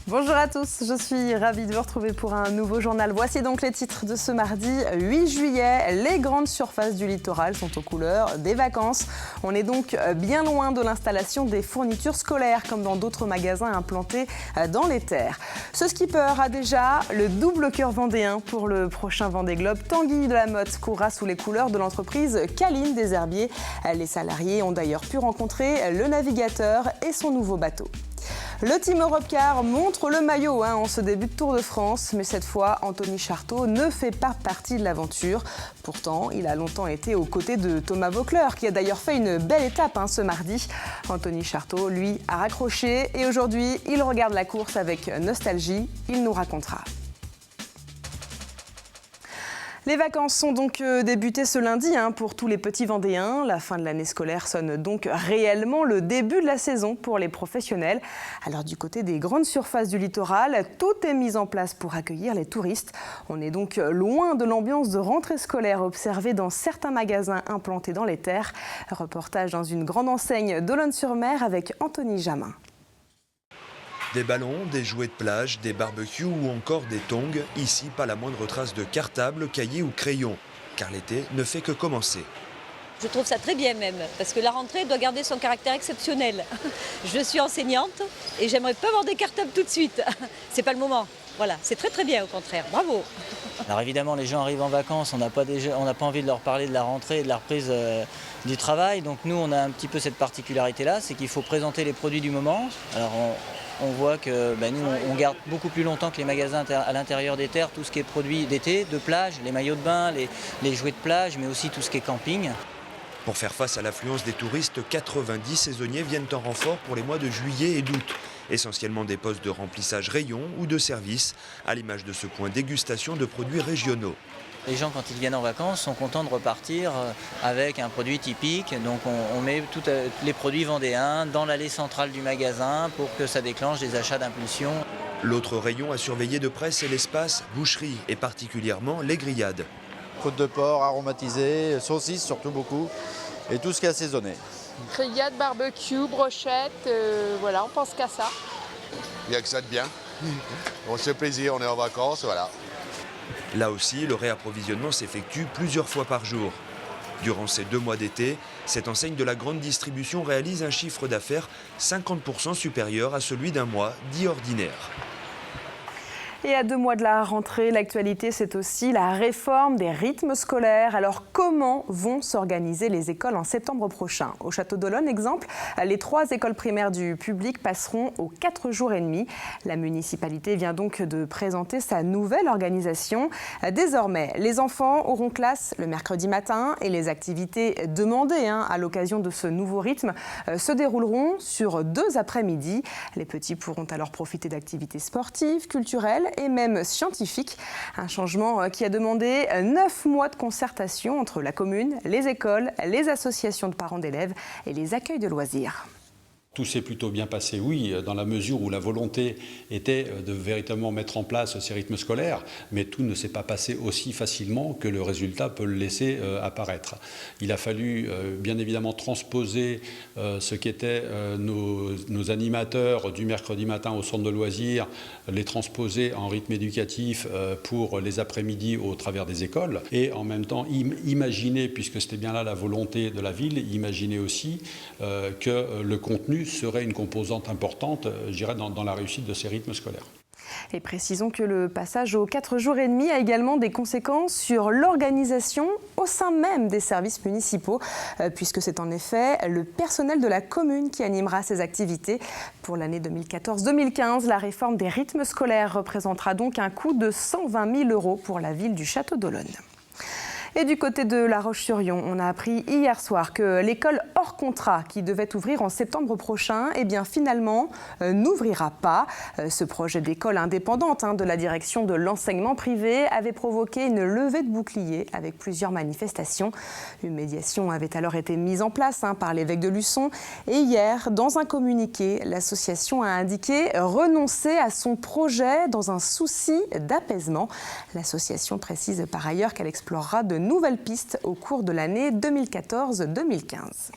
Bonjour à tous, je suis ravie de vous retrouver pour un nouveau journal. Voici donc les titres de ce mardi 8 juillet. Les grandes surfaces du littoral sont aux couleurs des vacances. On est donc bien loin de l'installation des fournitures scolaires comme dans d'autres magasins implantés dans les terres. Ce skipper a déjà le double cœur vendéen pour le prochain Vendée Globe. Tanguy Delamotte courra sous les couleurs de l'entreprise Caline des Herbiers. Les salariés ont d'ailleurs pu rencontrer le navigateur et son nouveau bateau. Le Team Europcar montre le maillot en ce début de Tour de France, mais cette fois, Anthony Charteau ne fait pas partie de l'aventure. Pourtant, il a longtemps été aux côtés de Thomas Voeckler, qui a d'ailleurs fait une belle étape ce mardi. Anthony Charteau, lui, a raccroché et aujourd'hui, il regarde la course avec nostalgie. Il nous racontera. Les vacances sont donc débutées ce lundi pour tous les petits Vendéens. La fin de l'année scolaire sonne donc réellement le début de la saison pour les professionnels. Alors du côté des grandes surfaces du littoral, tout est mis en place pour accueillir les touristes. On est donc loin de l'ambiance de rentrée scolaire observée dans certains magasins implantés dans les terres. Reportage dans une grande enseigne d'Olonne-sur-Mer avec Anthony Jamin. Des ballons, des jouets de plage, des barbecues ou encore des tongs. Ici, pas la moindre trace de cartable, cahier ou crayon. Car l'été ne fait que commencer. Je trouve ça très bien même, parce que la rentrée doit garder son caractère exceptionnel. Je suis enseignante et j'aimerais pas avoir des cartables tout de suite. C'est pas le moment. Voilà, c'est très bien au contraire. Bravo. Alors évidemment, les gens arrivent en vacances, on n'a pas envie de leur parler de la rentrée et de la reprise du travail. Donc nous, on a un petit peu cette particularité-là, c'est qu'il faut présenter les produits du moment. Alors on voit que nous, on garde beaucoup plus longtemps que les magasins à l'intérieur des terres tout ce qui est produits d'été, de plage, les maillots de bain, les jouets de plage, mais aussi tout ce qui est camping. Pour faire face à l'affluence des touristes, 90 saisonniers viennent en renfort pour les mois de juillet et d'août. Essentiellement des postes de remplissage rayon ou de service, à l'image de ce point dégustation de produits régionaux. Les gens, quand ils viennent en vacances, sont contents de repartir avec un produit typique. Donc on met tous les produits vendéens dans l'allée centrale du magasin pour que ça déclenche des achats d'impulsion. L'autre rayon à surveiller de près, c'est l'espace boucherie et particulièrement les grillades. Côte de porc aromatisée, saucisses surtout beaucoup, et tout ce qui est assaisonné. Grillades, barbecue, brochettes, voilà, on pense qu'à ça. Il n'y a que ça de bien. On se fait plaisir, on est en vacances, voilà. Là aussi, le réapprovisionnement s'effectue plusieurs fois par jour. Durant ces 2 mois d'été, cette enseigne de la grande distribution réalise un chiffre d'affaires 50% supérieur à celui d'un mois dit ordinaire. Et à 2 mois de la rentrée, l'actualité, c'est aussi la réforme des rythmes scolaires. Alors, comment vont s'organiser les écoles en septembre prochain? Au Château d'Olonne, exemple, les 3 écoles primaires du public passeront aux 4 jours et demi. La municipalité vient donc de présenter sa nouvelle organisation. Désormais, les enfants auront classe le mercredi matin et les activités demandées à l'occasion de ce nouveau rythme se dérouleront sur 2 après-midi. Les petits pourront alors profiter d'activités sportives, culturelles et même scientifique. Un changement qui a demandé 9 mois de concertation entre la commune, les écoles, les associations de parents d'élèves et les accueils de loisirs. Tout s'est plutôt bien passé, oui, dans la mesure où la volonté était de véritablement mettre en place ces rythmes scolaires, mais tout ne s'est pas passé aussi facilement que le résultat peut le laisser apparaître. Il a fallu bien évidemment transposer ce qu'étaient nos animateurs du mercredi matin au centre de loisirs, les transposer en rythme éducatif pour les après-midi au travers des écoles, et en même temps imaginer, puisque c'était bien là la volonté de la ville, imaginer aussi que le contenu serait une composante importante, je dirais, dans la réussite de ces rythmes scolaires. Et précisons que le passage aux 4 jours et demi a également des conséquences sur l'organisation au sein même des services municipaux, puisque c'est en effet le personnel de la commune qui animera ces activités. Pour l'année 2014-2015, la réforme des rythmes scolaires représentera donc un coût de 120 000 € pour la ville du Château d'Olonne. Et du côté de La Roche-sur-Yon, on a appris hier soir que l'école hors contrat qui devait ouvrir en septembre prochain, finalement n'ouvrira pas. Ce projet d'école indépendante de la direction de l'enseignement privé avait provoqué une levée de boucliers avec plusieurs manifestations. Une médiation avait alors été mise en place par l'évêque de Luçon. Et hier, dans un communiqué, l'association a indiqué renoncer à son projet dans un souci d'apaisement. L'association précise par ailleurs qu'elle explorera de nouvelles pistes au cours de l'année 2014-2015.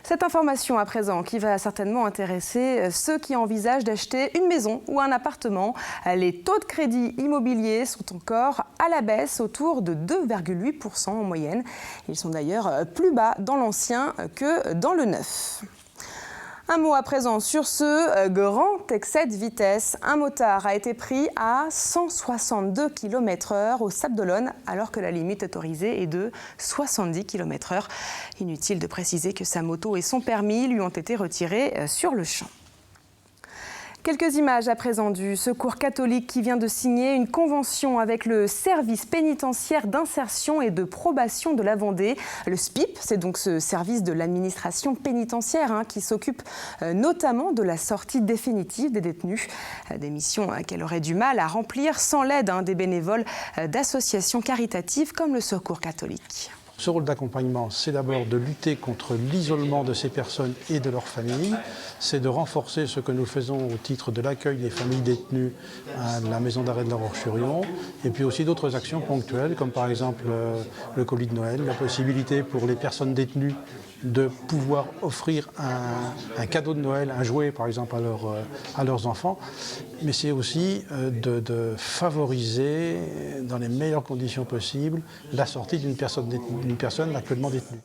Cette information à présent qui va certainement intéresser ceux qui envisagent d'acheter une maison ou un appartement. Les taux de crédit immobilier sont encore à la baisse, autour de 2,8% en moyenne. Ils sont d'ailleurs plus bas dans l'ancien que dans le neuf. Un mot à présent sur ce grand excès de vitesse. Un motard a été pris à 162 km/h au Sables d'Olonne, alors que la limite autorisée est de 70 km/h. Inutile de préciser que sa moto et son permis lui ont été retirés sur le champ. Quelques images à présent du Secours catholique qui vient de signer une convention avec le service pénitentiaire d'insertion et de probation de la Vendée. Le SPIP, c'est donc ce service de l'administration pénitentiaire qui s'occupe notamment de la sortie définitive des détenus. Des missions qu'elle aurait du mal à remplir sans l'aide des bénévoles d'associations caritatives comme le Secours catholique. Ce rôle d'accompagnement, c'est d'abord de lutter contre l'isolement de ces personnes et de leurs familles. C'est de renforcer ce que nous faisons au titre de l'accueil des familles détenues à la maison d'arrêt de la Roche-sur-Yon. Et puis aussi d'autres actions ponctuelles, comme par exemple le colis de Noël, la possibilité pour les personnes détenues de pouvoir offrir un cadeau de Noël, un jouet par exemple à leurs enfants. Mais c'est aussi de favoriser dans les meilleures conditions possibles la sortie d'une personne actuellement détenue.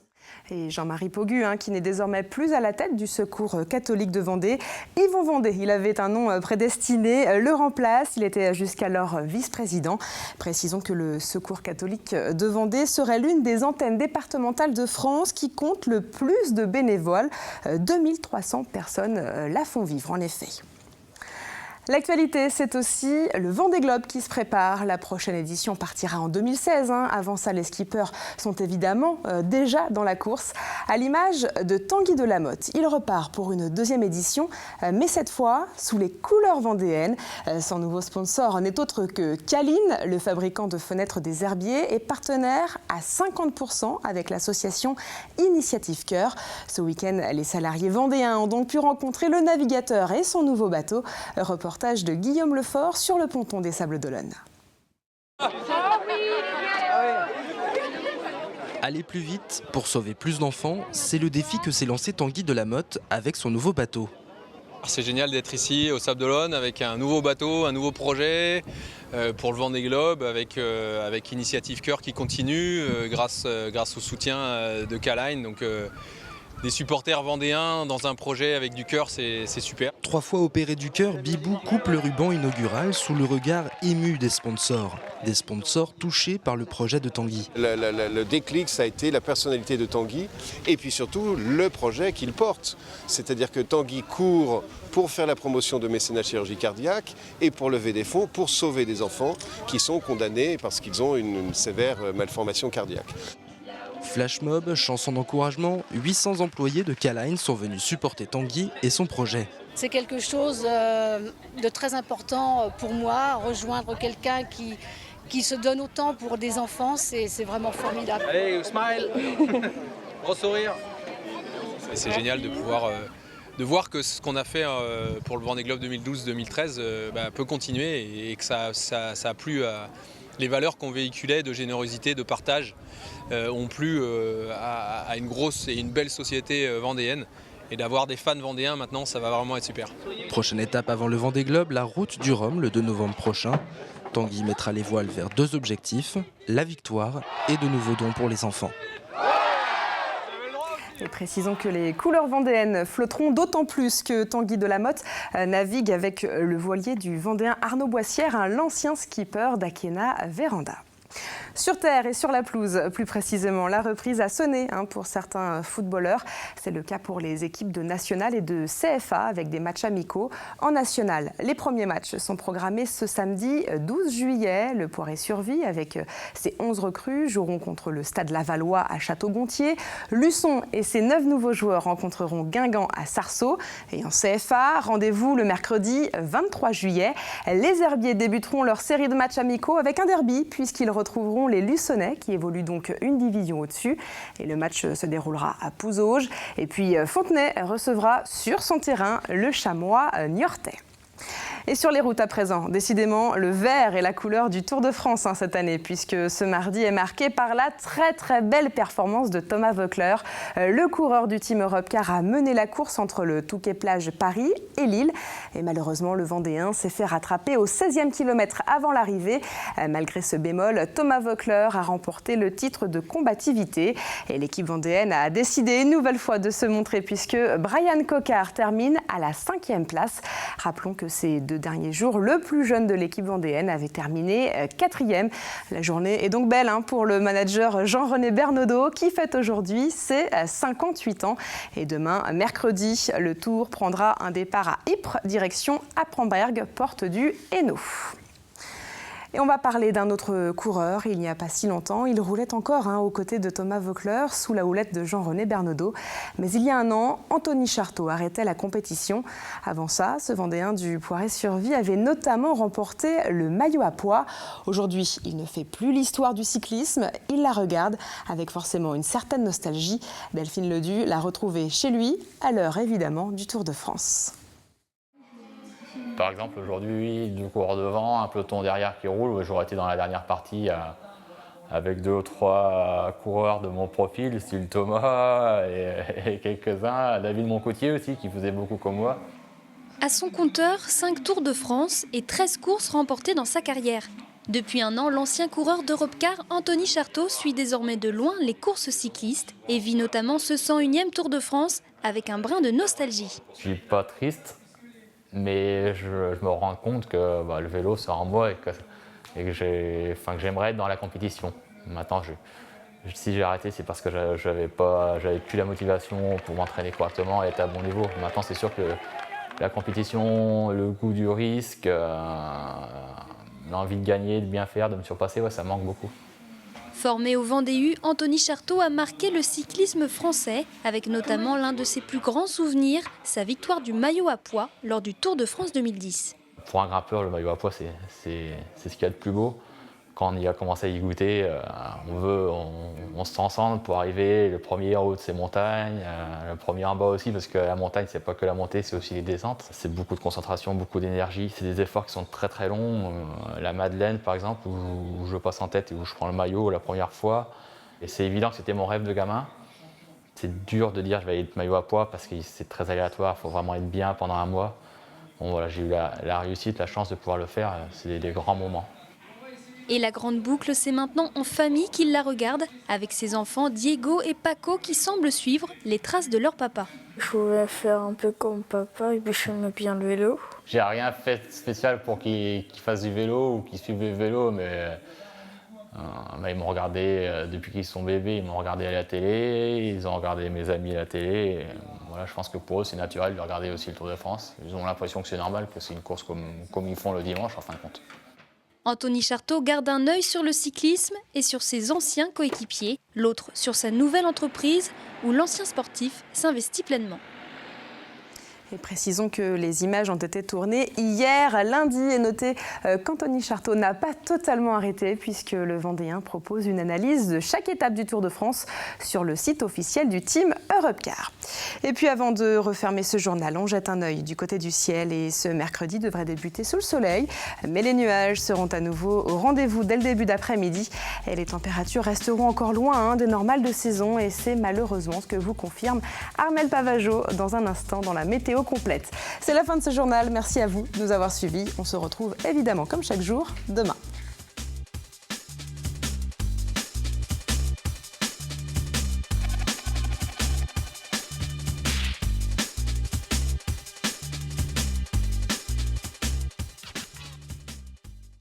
Et Jean-Marie Pogu, qui n'est désormais plus à la tête du Secours catholique de Vendée. Yvon Vendée, il avait un nom prédestiné, le remplace. Il était jusqu'alors vice-président. Précisons que le Secours catholique de Vendée serait l'une des antennes départementales de France qui compte le plus de bénévoles. 2300 personnes la font vivre, en effet. L'actualité, c'est aussi le Vendée Globe qui se prépare. La prochaine édition partira en 2016. Avant ça, les skippers sont évidemment déjà dans la course. À l'image de Tanguy de Lamotte, il repart pour une deuxième édition, mais cette fois sous les couleurs vendéennes. Son nouveau sponsor n'est autre que Caline, le fabricant de fenêtres des Herbiers, est partenaire à 50% avec l'association Initiative Cœur. Ce week-end, les salariés vendéens ont donc pu rencontrer le navigateur et son nouveau bateau. Reportage de Guillaume Lefort sur le ponton des Sables d'Olonne. Aller plus vite pour sauver plus d'enfants, c'est le défi que s'est lancé Tanguy de Lamotte avec son nouveau bateau. C'est génial d'être ici au Sables d'Olonne avec un nouveau bateau, un nouveau projet pour le Vendée Globe avec Initiative Cœur qui continue grâce au soutien de Caline. Donc, des supporters vendéens dans un projet avec du cœur, c'est super. 3 fois opéré du cœur, Bibou coupe le ruban inaugural sous le regard ému des sponsors. Des sponsors touchés par le projet de Tanguy. Le déclic, ça a été la personnalité de Tanguy et puis surtout le projet qu'il porte. C'est-à-dire que Tanguy court pour faire la promotion de mécénat chirurgie cardiaque et pour lever des fonds pour sauver des enfants qui sont condamnés parce qu'ils ont une sévère malformation cardiaque. Flash mob, chanson d'encouragement, 800 employés de Caline sont venus supporter Tanguy et son projet. C'est quelque chose de très important pour moi, rejoindre quelqu'un qui se donne autant pour des enfants, c'est vraiment formidable. Hey, smile. Gros sourire. C'est génial de pouvoir de voir que ce qu'on a fait pour le Vendée Globe 2012-2013 peut continuer et que ça a plu à les valeurs qu'on véhiculait de générosité, de partage ont plu à une grosse et une belle société vendéenne. Et d'avoir des fans vendéens maintenant, ça va vraiment être super. Prochaine étape avant le Vendée Globe, la route du Rhum le 2 novembre prochain. Tanguy mettra les voiles vers 2 objectifs, la victoire et de nouveaux dons pour les enfants. Et précisons que les couleurs vendéennes flotteront d'autant plus que Tanguy de Lamotte navigue avec le voilier du Vendéen Arnaud Boissière, l'ancien skipper d'Akena Véranda. Sur terre et sur la pelouse, plus précisément, la reprise a sonné pour certains footballeurs. C'est le cas pour les équipes de National et de CFA avec des matchs amicaux. En National, les premiers matchs sont programmés ce samedi 12 juillet. Le Poiré-sur-Vie, avec ses 11 recrues, joueront contre le Stade Lavallois à Château-Gontier. Luçon et ses 9 nouveaux joueurs rencontreront Guingamp à Sarceaux. Et en CFA, rendez-vous le mercredi 23 juillet. Les Herbiers débuteront leur série de matchs amicaux avec un derby, puisqu'ils retrouveront les Luçonnais qui évoluent donc une division au-dessus. Et le match se déroulera à Pouzauges. Et puis Fontenay recevra sur son terrain le Chamois niortais. Et sur les routes à présent, décidément, le vert est la couleur du Tour de France cette année, puisque ce mardi est marqué par la très belle performance de Thomas Voeckler. Le coureur du Team Europcar a mené la course entre le Touquet-Plage Paris et Lille. Et malheureusement, le Vendéen s'est fait rattraper au 16e kilomètre avant l'arrivée. Malgré ce bémol, Thomas Voeckler a remporté le titre de combativité. Et l'équipe vendéenne a décidé une nouvelle fois de se montrer, puisque Brian Coquard termine à la 5e place. Rappelons que ces 2 derniers jours, le plus jeune de l'équipe vendéenne avait terminé 4e. La journée est donc belle pour le manager Jean-René Bernaudot qui fête aujourd'hui ses 58 ans. Et demain, mercredi, le Tour prendra un départ à Ypres, direction Appenberg, porte du Hainaut. Et on va parler d'un autre coureur. Il n'y a pas si longtemps, il roulait encore aux côtés de Thomas Voeckler sous la houlette de Jean-René Bernaudot. Mais il y a un an, Anthony Charteau arrêtait la compétition. Avant ça, ce Vendéen du Poiré-sur-Vie avait notamment remporté le maillot à pois. Aujourd'hui, il ne fait plus l'histoire du cyclisme. Il la regarde avec forcément une certaine nostalgie. Delphine Ledu l'a retrouvé chez lui, à l'heure évidemment du Tour de France. Par exemple, aujourd'hui, 2 coureurs devant, un peloton derrière qui roule. J'aurais été dans la dernière partie avec 2 ou 3 coureurs de mon profil, style Thomas et quelques-uns. David Moncoutier aussi, qui faisait beaucoup comme moi. À son compteur, 5 Tours de France et 13 courses remportées dans sa carrière. Depuis un an, l'ancien coureur d'Europcar, Anthony Charteau, suit désormais de loin les courses cyclistes et vit notamment ce 101e Tour de France avec un brin de nostalgie. Je suis pas triste. Mais je me rends compte que le vélo c'est en moi et que j'aimerais être dans la compétition. Maintenant, si j'ai arrêté, c'est parce que j'avais plus la motivation pour m'entraîner correctement et être à bon niveau. Maintenant, c'est sûr que la compétition, le goût du risque, l'envie de gagner, de bien faire, de me surpasser, ça manque beaucoup. Formé au Vendée-U, Anthony Charteau a marqué le cyclisme français, avec notamment l'un de ses plus grands souvenirs, sa victoire du maillot à pois lors du Tour de France 2010. Pour un grimpeur, le maillot à pois, c'est ce qu'il y a de plus beau. Quand on y a commencé à y goûter, on se transcende pour arriver le premier en haut de ces montagnes, le premier en bas aussi, parce que la montagne, c'est pas que la montée, c'est aussi les descentes. C'est beaucoup de concentration, beaucoup d'énergie. C'est des efforts qui sont très longs. La Madeleine, par exemple, où je passe en tête et où je prends le maillot la première fois. Et c'est évident que c'était mon rêve de gamin. C'est dur de dire je vais être maillot à pois parce que c'est très aléatoire. Il faut vraiment être bien pendant un mois. Bon, voilà, j'ai eu la réussite, la chance de pouvoir le faire. C'est des grands moments. Et la grande boucle, c'est maintenant en famille qu'il la regarde, avec ses enfants Diego et Paco qui semblent suivre les traces de leur papa. Je voulais faire un peu comme papa et puis j'aime bien le vélo. J'ai rien fait de spécial pour qu'il fasse du vélo ou qu'il suive le vélo, mais ils m'ont regardé depuis qu'ils sont bébés, ils m'ont regardé à la télé, ils ont regardé mes amis à la télé. Et, voilà, je pense que pour eux, c'est naturel de regarder aussi le Tour de France. Ils ont l'impression que c'est normal, que c'est une course comme ils font le dimanche, en fin de compte. Anthony Charteau garde un œil sur le cyclisme et sur ses anciens coéquipiers, l'autre sur sa nouvelle entreprise où l'ancien sportif s'investit pleinement. Et précisons que les images ont été tournées hier, lundi, et notez qu'Anthony Charteau n'a pas totalement arrêté puisque le Vendéen propose une analyse de chaque étape du Tour de France sur le site officiel du Team Europcar. Et puis avant de refermer ce journal, on jette un œil du côté du ciel et ce mercredi devrait débuter sous le soleil. Mais les nuages seront à nouveau au rendez-vous dès le début d'après-midi et les températures resteront encore loin des normales de saison et c'est malheureusement ce que vous confirme Armelle Pavageau dans un instant dans la météo complète. C'est la fin de ce journal. Merci à vous de nous avoir suivis. On se retrouve évidemment comme chaque jour demain.